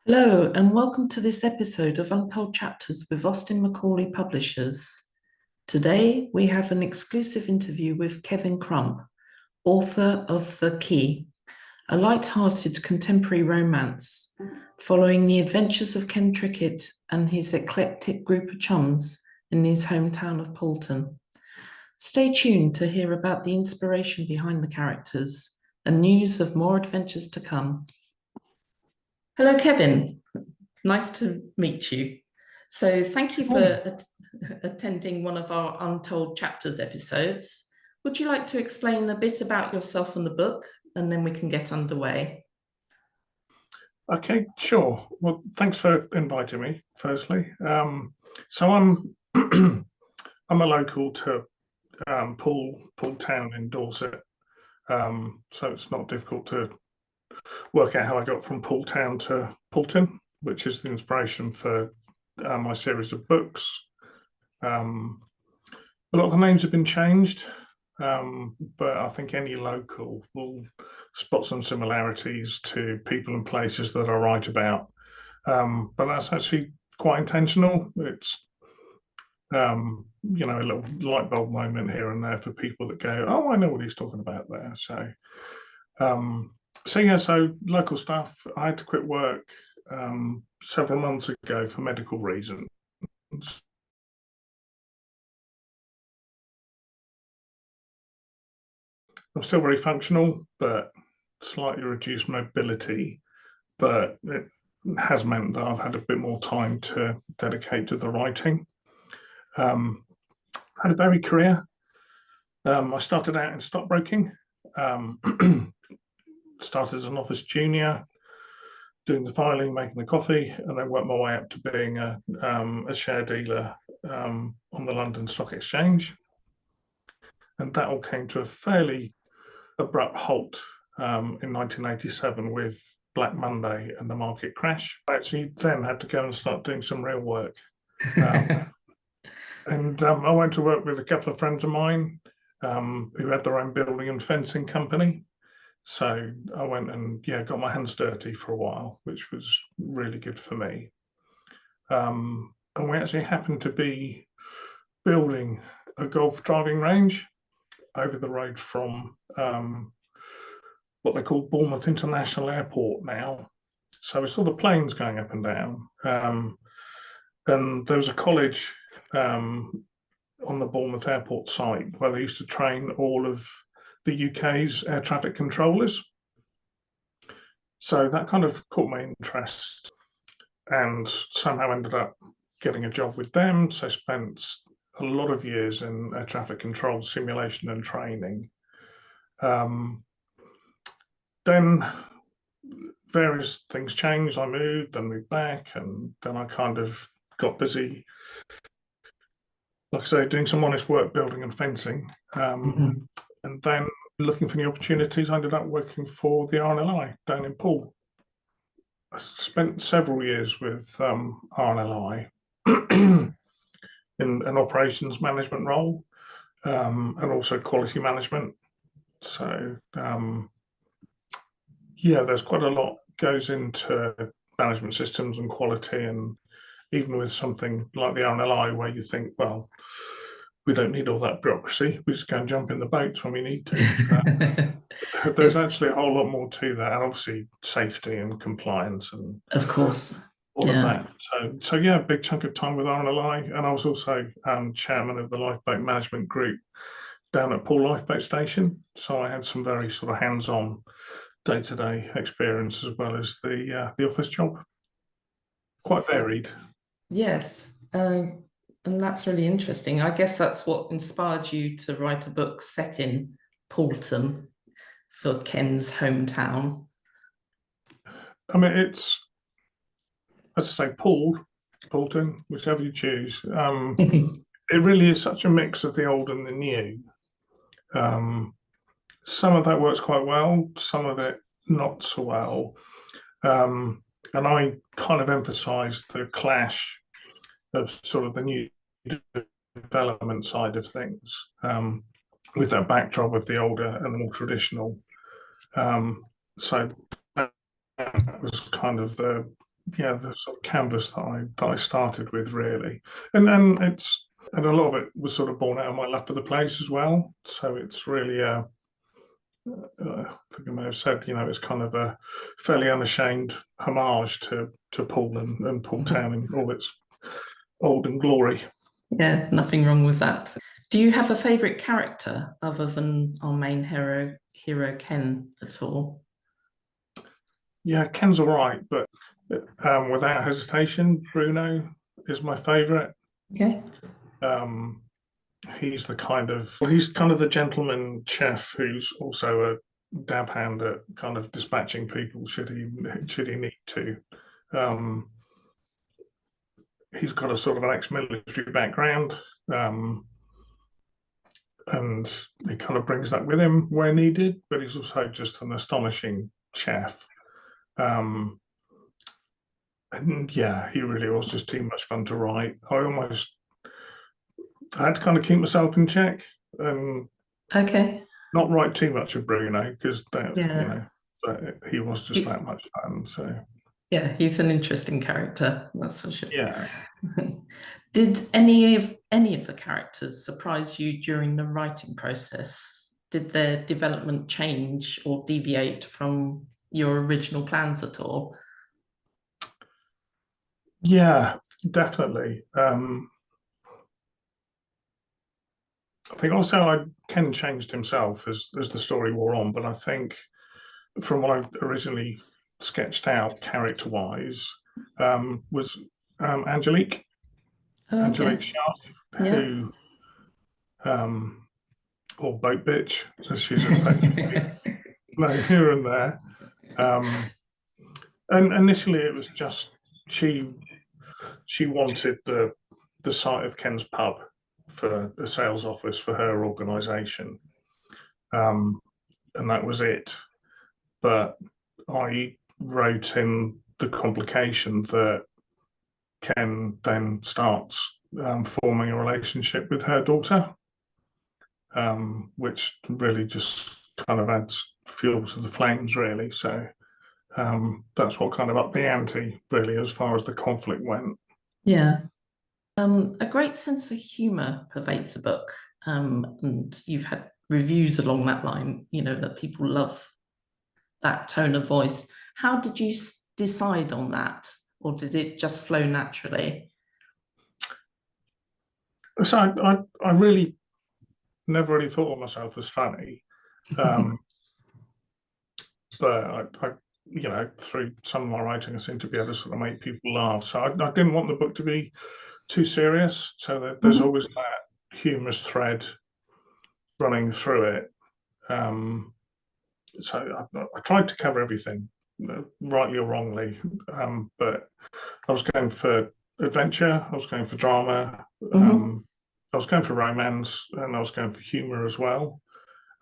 Hello, and welcome to this episode of Untold Chapters with Austin Macaulay Publishers. Today, we have an exclusive interview with Kevin Crump, author of The Quay, a light-hearted contemporary romance following the adventures of Ken Trickett and his eclectic group of chums in his hometown of Poulton. Stay tuned to hear about the inspiration behind the characters and news of more adventures to come. Hello, Kevin. Nice to meet you. So thank you for attending one of our Untold Chapters episodes. Would you like to explain a bit about yourself and the book, and then we can get underway? Okay, sure. Well, thanks for inviting me, firstly. So I'm I'm a local to Poole Town in Dorset. So it's not difficult to work out how I got from Poole Town to Poulton, which is the inspiration for my series of books. A lot of the names have been changed, but I think any local will spot some similarities to people and places that I write about. But that's actually quite intentional. It's a little light bulb moment here and there for people that go, "Oh, I know what he's talking about there." So local stuff. I had to quit work several months ago for medical reasons. I'm still very functional, but slightly reduced mobility. But it has meant that I've had a bit more time to dedicate to the writing. Had a varied career. I started out in stockbroking. Started as an office junior, doing the filing, making the coffee, and then worked my way up to being a share dealer on the London Stock Exchange. And that all came to a fairly abrupt halt in 1987 with Black Monday and the market crash. I actually then had to go and start doing some real work. And I went to work with a couple of friends of mine who had their own building and fencing company. So I went and got my hands dirty for a while, which was really good for me. And we actually happened to be building a golf driving range over the road from what they call Bournemouth International Airport now. So we saw the planes going up and down. And there was a college on the Bournemouth Airport site where they used to train all of the UK's air traffic controllers. So that kind of caught my interest and somehow ended up getting a job with them. So I spent a lot of years in air traffic control simulation and training. Then various things changed. I moved back, and then I kind of got busy, like I say, doing some honest work, building and fencing. And then looking for new opportunities, I ended up working for the RNLI down in Poole. I spent several years with RNLI in an operations management role and also quality management. So there's quite a lot goes into management systems and quality, and even with something like the RNLI where you think, well, we don't need all that bureaucracy. We just go and jump in the boats when we need to. There's actually a whole lot more to that, and obviously safety and compliance and of course, all of that. So a big chunk of time with RNLI, and I was also chairman of the lifeboat management group down at Poole Lifeboat Station. So I had some very sort of hands-on day-to-day experience as well as the office job. Quite varied. Yes. And that's really interesting. I guess that's what inspired you to write a book set in Poulton for Ken's hometown. I mean, it's, as I say, Poulton, whichever you choose. It really is such a mix of the old and the new. Some of that works quite well, some of it not so well. And I kind of emphasised the clash of sort of the new development side of things with that backdrop of the older and the more traditional. So that was kind of the the sort of canvas that I started with, really. And a lot of it was sort of born out of my love for the place as well. So it's really I think I may have said, it's kind of a fairly unashamed homage to Poole and Poole Town in all its olden glory. Yeah, nothing wrong with that. Do you have a favorite character other than our main hero Ken at all? Yeah, Ken's all right, but without hesitation, Bruno is my favorite. Okay. Um, he's kind of the gentleman chef who's also a dab hand at kind of dispatching people should he need to. Um, he's got a sort of an ex-military background, um, and he kind of brings that with him where needed. But he's also just an astonishing chef. Um, and yeah, he really was just too much fun to write. I had to kind of keep myself in check and Okay. not write too much of Bruno because Yeah. but he was just He- that much fun. So yeah, he's an interesting character, that's for sure. yeah, Did any of the characters surprise you during the writing process? Did their development change or deviate from your original plans at all? yeah, definitely. I think also Ken changed himself as the story wore on, but I think from what I originally sketched out character wise, was Angelique, Oh, Angelique okay. Sharp, Yeah. who, or Boat Bitch, as she's affectionately known here and there. Um, and initially, it was just she she wanted the site of Ken's pub for a sales office for her organisation, and that was it. But I wrote in the complication that Ken then starts forming a relationship with her daughter, which really just kind of adds fuel to the flames, really. So that's what kind of upped the ante, really, as far as the conflict went. Yeah. A great sense of humor pervades the book. And you've had reviews along that line, that people love that tone of voice. How did you decide on that? Or did it just flow naturally? So I really never really thought of myself as funny, um, but through some of my writing, I seem to be able to sort of make people laugh. So I didn't want the book to be too serious, so that there's Mhm. always that humorous thread running through it. Um, so I tried to cover everything, rightly or wrongly, but I was going for adventure, I was going for drama, Mhm. I was going for romance, and I was going for humor as well.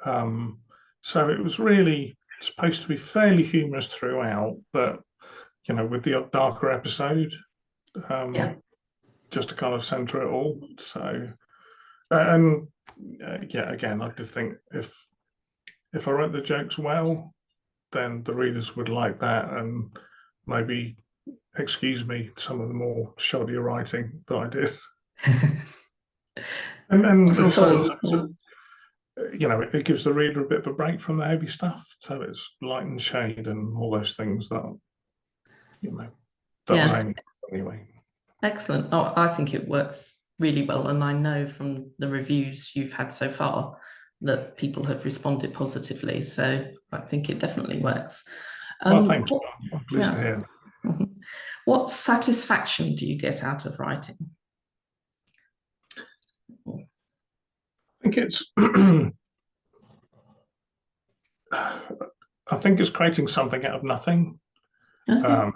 Um, so it was really supposed to be fairly humorous throughout, but with the darker episode, Yeah. um, just to kind of center it all. So, and yeah, again, I did think if I wrote the jokes well, then the readers would like that and maybe excuse me some of the more shoddy writing that I did. And Not and at also, all. it gives the reader a bit of a break from the heavy stuff. So it's light and shade and all those things you know, that we're Yeah. aiming for anyway. Excellent. Oh, I think it works really well. And I know from the reviews you've had so far that people have responded positively. So I think it definitely works. Well, Um, thank you. I'm pleased to yeah. hear. What satisfaction do you get out of writing? I think it's I think it's creating something out of nothing. Okay. Um,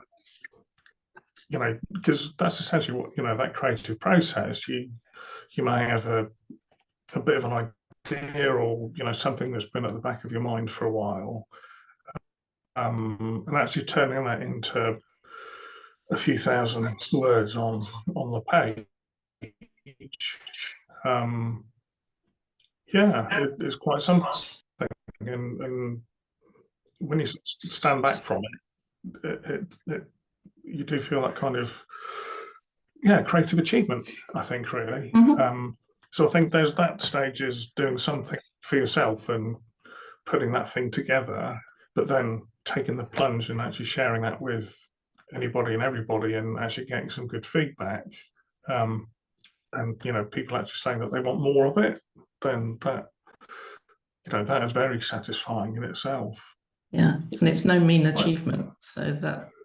because that's essentially what that creative process. You may have a bit of an idea or something that's been at the back of your mind for a while, and actually turning that into a few thousand words on the page. Um, yeah, it's quite something, and when you stand back from it, it you do feel that kind of creative achievement, I think, really. So I think there's that stage is doing something for yourself and putting that thing together, but then taking the plunge and actually sharing that with anybody and everybody and actually getting some good feedback. And people actually saying that they want more of it, then that is very satisfying in itself. Yeah, and it's no mean achievement, so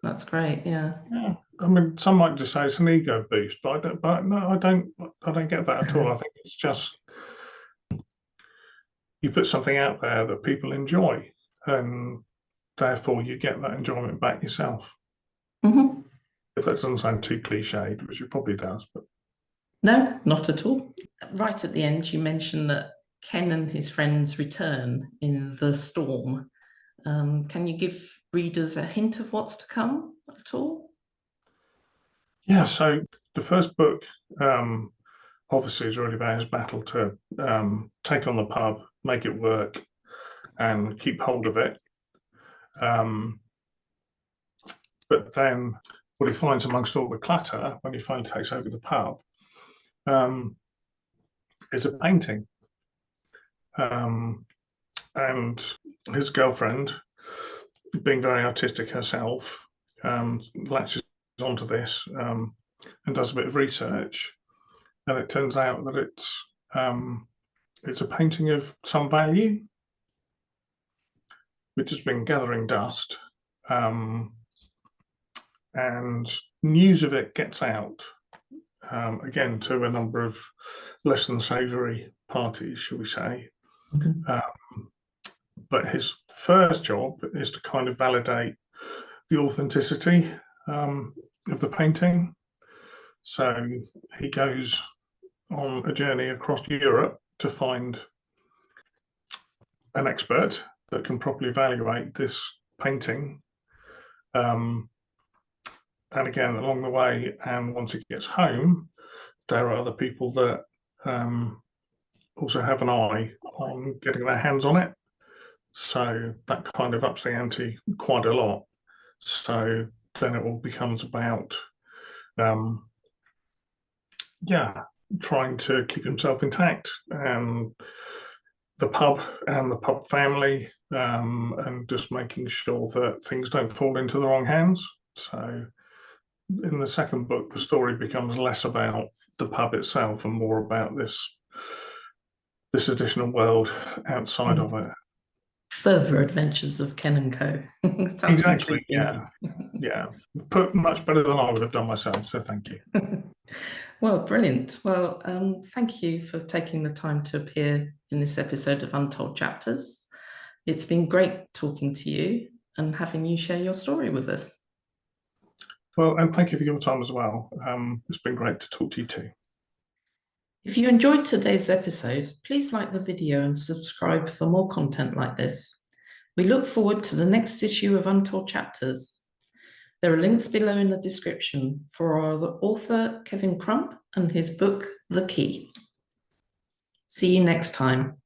that's great. Yeah. I mean, some might just say it's an ego boost, but I don't. But no, I don't get that at all. I think it's just you put something out there that people enjoy, and therefore you get that enjoyment back yourself. If that doesn't sound too cliched, which it probably does, but no, not at all. Right at the end, you mentioned that Ken and his friends return in the storm. Can you give readers a hint of what's to come at all? Yeah, so the first book obviously is really about his battle to take on the pub, make it work, and keep hold of it. But then what he finds amongst all the clutter when he finally takes over the pub is a painting. And his girlfriend, being very artistic herself, latches onto this and does a bit of research, and it turns out that it's a painting of some value, which has been gathering dust, and news of it gets out again to a number of less than savoury parties, shall we say. But his first job is to kind of validate the authenticity of the painting. So he goes on a journey across Europe to find an expert that can properly evaluate this painting. And again, along the way, and once he gets home, there are other people that also have an eye on getting their hands on it. So that kind of ups the ante quite a lot. So then it all becomes about, trying to keep himself intact, and the pub and the pub family, and just making sure that things don't fall into the wrong hands. So in the second book, the story becomes less about the pub itself and more about this additional world outside of it. Further adventures of Ken and Co. Exactly. Yeah. Put much better than I would have done myself. So thank you. Well, brilliant. Well, thank you for taking the time to appear in this episode of Untold Chapters. It's been great talking to you and having you share your story with us. Well, and thank you for your time as well. It's been great to talk to you too. If you enjoyed today's episode, please like the video and subscribe for more content like this. We look forward to the next issue of Untold Chapters. There are links below in the description for our author Crump and his book, The Quay. See you next time.